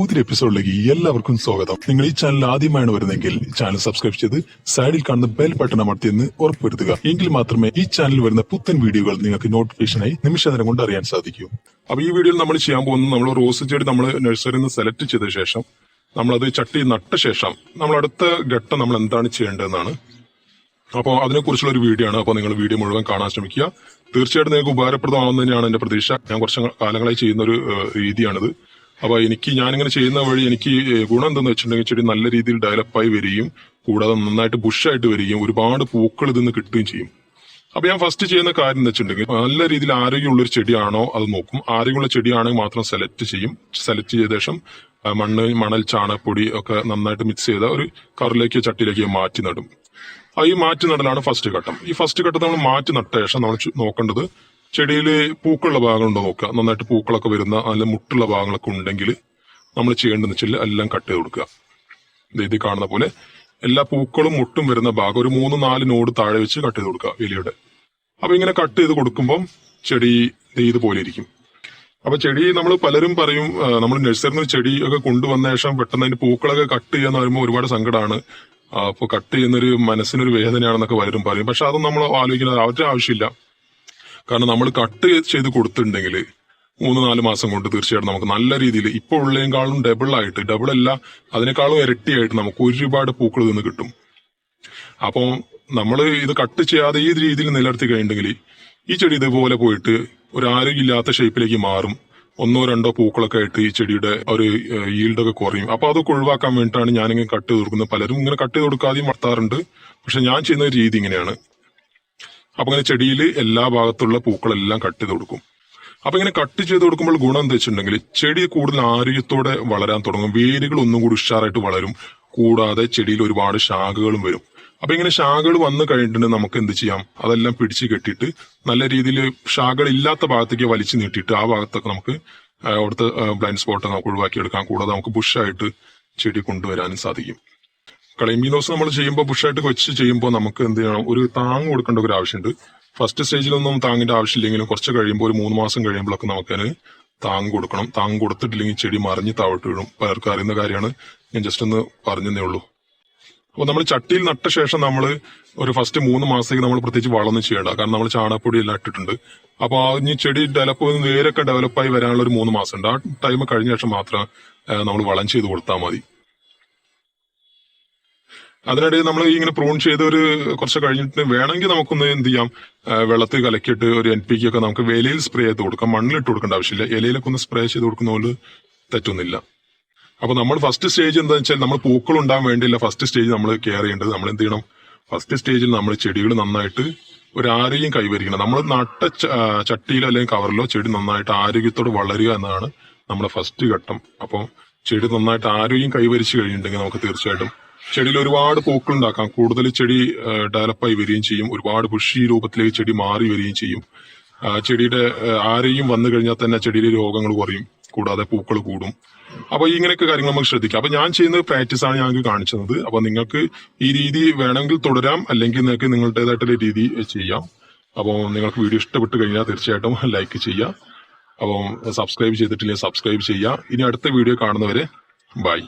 പുതിയ എപ്പിസോഡിലേക്ക് എല്ലാവർക്കും സ്വാഗതം. നിങ്ങൾ ഈ ചാനൽ ആദ്യമായാണ് വരുന്നതെങ്കിൽ ചാനൽ സബ്സ്ക്രൈബ് ചെയ്ത് സൈഡിൽ കാണുന്ന ബെൽ ബട്ടൺ അമർത്തിയെന്ന് ഉറപ്പുവരുത്തുക. എങ്കിൽ മാത്രമേ ഈ ചാനൽ വരുന്ന പുത്തൻ വീഡിയോകൾ നിങ്ങൾക്ക് നോട്ടിഫിക്കേഷനായി നിമിഷനേരം കൊണ്ട് അറിയാൻ സാധിക്കൂ. അപ്പൊ ഈ വീഡിയോയിൽ നമ്മൾ ചെയ്യാൻ പോകുന്നത്, നമ്മൾ റോസ് ചെടി നമ്മൾ നഴ്സറിയിൽ നിന്ന് സെലക്ട് ചെയ്ത ശേഷം നമ്മളത് ചട്ടി നട്ട ശേഷം നമ്മൾ അടുത്ത ഘട്ടം നമ്മൾ എന്താണ് ചെയ്യേണ്ടതെന്നാണ്. അപ്പോൾ അതിനെക്കുറിച്ചുള്ള ഒരു വീഡിയോ ആണ്. അപ്പോൾ നിങ്ങൾ വീഡിയോ മുഴുവൻ കാണാൻ ശ്രമിക്കുക. തീർച്ചയായിട്ടും നിങ്ങൾക്ക് ഉപകാരപ്രദമാകുന്ന തന്നെയാണ് എന്റെ പ്രതീക്ഷ. ഞാൻ കുറച്ച് കാലങ്ങളായി ചെയ്യുന്ന ഒരു രീതിയാണിത്. അപ്പൊ ഞാനിങ്ങനെ ചെയ്യുന്ന വഴി എനിക്ക് ഗുണം എന്തെന്ന് വെച്ചിട്ടുണ്ടെങ്കിൽ ചെടി നല്ല രീതിയിൽ ഡെവലപ്പായി വരികയും കൂടാതെ നന്നായിട്ട് ബുഷായിട്ട് വരികയും ഒരുപാട് പൂക്കൾ ഇതിന്ന് കിട്ടുകയും ചെയ്യും. അപ്പൊ ഞാൻ ഫസ്റ്റ് ചെയ്യുന്ന കാര്യം എന്ന് വെച്ചിട്ടുണ്ടെങ്കിൽ നല്ല രീതിയിൽ ആരോഗ്യമുള്ള ഒരു ചെടിയാണോ അത് നോക്കും. ആരോഗ്യമുള്ള ചെടിയാണെങ്കിൽ മാത്രം സെലക്ട് ചെയ്ത ശേഷം മണൽ ചാണകപ്പൊടി ഒക്കെ നന്നായിട്ട് മിക്സ് ചെയ്ത ഒരു കറിലേക്ക് ചട്ടിയിലേക്ക് മാറ്റി നടും. ഈ മാറ്റി നടലാണ് ഫസ്റ്റ് ഘട്ടം. ഈ ഫസ്റ്റ് ഘട്ടം നമ്മൾ മാറ്റി നട്ട ശേഷം നമ്മൾ നോക്കേണ്ടത് ചെടിയിൽ പൂക്കളുള്ള ഭാഗങ്ങളുണ്ടോ നോക്കുക. നന്നായിട്ട് പൂക്കളൊക്കെ വരുന്ന നല്ല മുട്ടുള്ള ഭാഗങ്ങളൊക്കെ ഉണ്ടെങ്കിൽ നമ്മൾ ചെയ്യേണ്ടതെന്ന് വെച്ചാൽ എല്ലാം കട്ട് ചെയ്ത് കൊടുക്കുക. ഇത് കാണുന്ന പോലെ എല്ലാ പൂക്കളും മുട്ടും വരുന്ന ഭാഗം ഒരു 3-4 നോഡ് താഴെ വെച്ച് കട്ട് ചെയ്ത് കൊടുക്കുക ഇലയുടെ. അപ്പൊ ഇങ്ങനെ കട്ട് ചെയ്ത് കൊടുക്കുമ്പം ചെടി ഇതുപോലെ ഇരിക്കും. അപ്പൊ ചെടി നമ്മൾ പലരും പറയും, നമ്മൾ നഴ്സറിയിൽ നിന്ന് ചെടി ഒക്കെ കൊണ്ടുവന്ന ശേഷം പെട്ടെന്ന് അതിന്റെ പൂക്കളൊക്കെ കട്ട് ചെയ്യാന്ന് പറയുമ്പോൾ ഒരുപാട് സങ്കടമാണ്. അപ്പൊ കട്ട് ചെയ്യുന്നൊരു മനസ്സിനൊരു വേദനയാണെന്നൊക്കെ പലരും പറയും. പക്ഷെ അതൊന്നും നമ്മൾ ആലോചിക്കുന്നത് അവരുടെ ആവശ്യമില്ല. കാരണം നമ്മൾ കട്ട് ചെയ്ത് കൊടുത്തിട്ടുണ്ടെങ്കിൽ 3-4 മാസം കൊണ്ട് തീർച്ചയായിട്ടും നമുക്ക് നല്ല രീതിയിൽ ഇപ്പോൾ ഉള്ളതിനേക്കാളും ഡബിൾ അല്ല അതിനേക്കാളും ഇരട്ടിയായിട്ട് നമുക്ക് ഒരുപാട് പൂക്കൾ നിന്ന് കിട്ടും. അപ്പോൾ നമ്മൾ ഇത് കട്ട് ചെയ്യാതെ ഈ രീതിയിൽ നിലനിർത്തി കഴിഞ്ഞിട്ടുണ്ടെങ്കിൽ ഈ ചെടി ഇതുപോലെ പോയിട്ട് ഒരു ആരോഗ്യമില്ലാത്ത ഷേപ്പിലേക്ക് മാറും. 1-2 പൂക്കളൊക്കെ ആയിട്ട് ഈ ചെടിയുടെ ഒരു ഈൽഡൊക്കെ കുറയും. അപ്പൊ അതൊക്കെ ഒഴിവാക്കാൻ വേണ്ടിയിട്ടാണ് ഞാനിങ്ങനെ കട്ട് ചെയ്ത് കൊടുക്കുന്നത്. പലരും ഇങ്ങനെ കട്ട് ചെയ്ത് കൊടുക്കാതെയും വളർത്താറുണ്ട്. പക്ഷെ ഞാൻ ചെയ്യുന്ന രീതി ഇങ്ങനെയാണ്. അപ്പൊ ഇങ്ങനെ ചെടിയിൽ എല്ലാ ഭാഗത്തുള്ള പൂക്കളെല്ലാം കട്ട് ചെയ്ത് കൊടുക്കും. അപ്പൊ ഇങ്ങനെ കട്ട് ചെയ്ത് കൊടുക്കുമ്പോൾ ഗുണം എന്താ വെച്ചിട്ടുണ്ടെങ്കിൽ ചെടി കൂടുതൽ ആരോഗ്യത്തോടെ വളരാൻ തുടങ്ങും. വേരുകൾ ഒന്നും കൂടി ഉഷാറായിട്ട് വളരും. കൂടാതെ ചെടിയിൽ ഒരുപാട് ശാഖകളും വരും. അപ്പൊ ഇങ്ങനെ ശാഖകൾ വന്നു കഴിഞ്ഞിട്ടുണ്ടെങ്കിൽ നമുക്ക് എന്ത് ചെയ്യാം, അതെല്ലാം പിടിച്ച് കെട്ടിയിട്ട് നല്ല രീതിയിൽ ശാഖകൾ ഇല്ലാത്ത ഭാഗത്തേക്ക് വലിച്ചു നീട്ടിയിട്ട് ആ ഭാഗത്തൊക്കെ നമുക്ക് അവിടുത്തെ ബ്ലൈൻഡ് സ്പോട്ട് നമുക്ക് ഒഴിവാക്കിയെടുക്കാം. കൂടാതെ നമുക്ക് ബുഷായിട്ട് ചെടി കൊണ്ടുവരാനും സാധിക്കും. കളംബിനോസ് നമ്മൾ ചെയ്യുമ്പോൾ ബുഷായിട്ട് വെച്ച് ചെയ്യുമ്പോൾ നമുക്ക് എന്ത് ചെയ്യണം, ഒരു താങ്ങ് കൊടുക്കേണ്ട ഒരു ആവശ്യമുണ്ട്. ഫസ്റ്റ് സ്റ്റേജിലൊന്നും താങ്ങിന്റെ ആവശ്യമില്ലെങ്കിലും കുറച്ച് കഴിയുമ്പോൾ ഒരു 3 മാസം കഴിയുമ്പോഴൊക്കെ നമുക്കതിന് താങ്ങ് കൊടുക്കണം. താങ്ങ് കൊടുത്തിട്ടില്ലെങ്കിൽ ചെടി മറിഞ്ഞ് താഴോട്ട് വീഴും. പലർക്കും അറിയുന്ന കാര്യമാണ്, ഞാൻ ജസ്റ്റ് ഒന്ന് പറഞ്ഞതേ ഉള്ളൂ. അപ്പൊ നമ്മൾ ചട്ടിയിൽ നട്ട ശേഷം നമ്മൾ ഒരു ഫസ്റ്റ് 3 മാസത്തേക്ക് നമ്മൾ പ്രത്യേകിച്ച് വളമൊന്നും ചെയ്യേണ്ട. കാരണം നമ്മൾ ചാണകപ്പൊടി എല്ലാം ഇട്ടിട്ടുണ്ട്. അപ്പൊ ഇനി ചെടി വേരൊക്കെ ഡെവലപ്പായി വരാനുള്ള ഒരു 3 മാസം ഉണ്ട്. ആ ടൈം കഴിഞ്ഞ ശേഷം മാത്രം നമ്മൾ വളം ചെയ്ത് കൊടുത്താൽ മതി. അതിനിടയിൽ നമ്മൾ ഇങ്ങനെ പ്രൂൺ ചെയ്ത് ഒരു കുറച്ച് കഴിഞ്ഞിട്ട് വേണമെങ്കിൽ നമുക്കൊന്ന് എന്ത് ചെയ്യാം, വെള്ളത്തിൽ കലക്കിയിട്ട് ഒരു NPK ഒക്കെ നമുക്ക് ഇലയിൽ സ്പ്രേ ചെയ്ത് കൊടുക്കാം. മണ്ണിലിട്ട് കൊടുക്കേണ്ട ആവശ്യമില്ല. ഇലയിലൊക്കെ ഒന്ന് സ്പ്രേ ചെയ്ത് കൊടുക്കുന്ന പോലെ തെറ്റൊന്നുമില്ല. അപ്പൊ നമ്മൾ ഫസ്റ്റ് സ്റ്റേജ് എന്താ വെച്ചാൽ നമ്മൾ പൂക്കൾ ഉണ്ടാകാൻ വേണ്ടിയില്ല ഫസ്റ്റ് സ്റ്റേജ് നമ്മൾ കെയർ ചെയ്യേണ്ടത്. നമ്മൾ എന്ത് ചെയ്യണം, ഫസ്റ്റ് സ്റ്റേജിൽ നമ്മൾ ചെടികൾ നന്നായിട്ട് ഒരു ആരോഗ്യം കൈവരിക്കണം. നമ്മൾ നട്ട ചട്ടിയിലോ അല്ലെങ്കിൽ കവറിലോ ചെടി നന്നായിട്ട് ആരോഗ്യത്തോടെ വളരുക എന്നതാണ് നമ്മുടെ ഫസ്റ്റ് ഘട്ടം. അപ്പോൾ ചെടി നന്നായിട്ട് ആരോഗ്യം കൈവരിച്ചു കഴിഞ്ഞിട്ടുണ്ടെങ്കിൽ നമുക്ക് തീർച്ചയായിട്ടും ചെടിയിൽ ഒരുപാട് പൂക്കൾ ഉണ്ടാക്കാം. കൂടുതൽ ചെടി ഡെവലപ്പായി വരികയും ചെയ്യും. ഒരുപാട് ബുഷി രൂപത്തിലേക്ക് ചെടി മാറി വരികയും ചെയ്യും. ചെടിയുടെ ആരോഗ്യം വന്നു കഴിഞ്ഞാൽ തന്നെ ചെടിയിലെ രോഗങ്ങൾ കുറയും. കൂടാതെ പൂക്കൾ കൂടും. അപ്പൊ ഇങ്ങനെയൊക്കെ കാര്യങ്ങൾ നമുക്ക് ശ്രദ്ധിക്കാം. അപ്പൊ ഞാൻ ചെയ്യുന്ന പ്രാക്ടീസ് ആണ് ഞങ്ങൾക്ക് കാണിച്ചത്. അപ്പൊ നിങ്ങൾക്ക് ഈ രീതി വേണമെങ്കിൽ തുടരാം, അല്ലെങ്കിൽ നിങ്ങൾക്ക് നിങ്ങളുടേതായിട്ടുള്ള രീതി ചെയ്യാം. അപ്പോൾ നിങ്ങൾക്ക് വീഡിയോ ഇഷ്ടപ്പെട്ട് കഴിഞ്ഞാൽ തീർച്ചയായിട്ടും ലൈക്ക് ചെയ്യാം. അപ്പം സബ്സ്ക്രൈബ് ചെയ്തിട്ടില്ലെങ്കിൽ സബ്സ്ക്രൈബ് ചെയ്യുക. ഇനി അടുത്ത വീഡിയോ കാണുന്നവരെ ബൈ.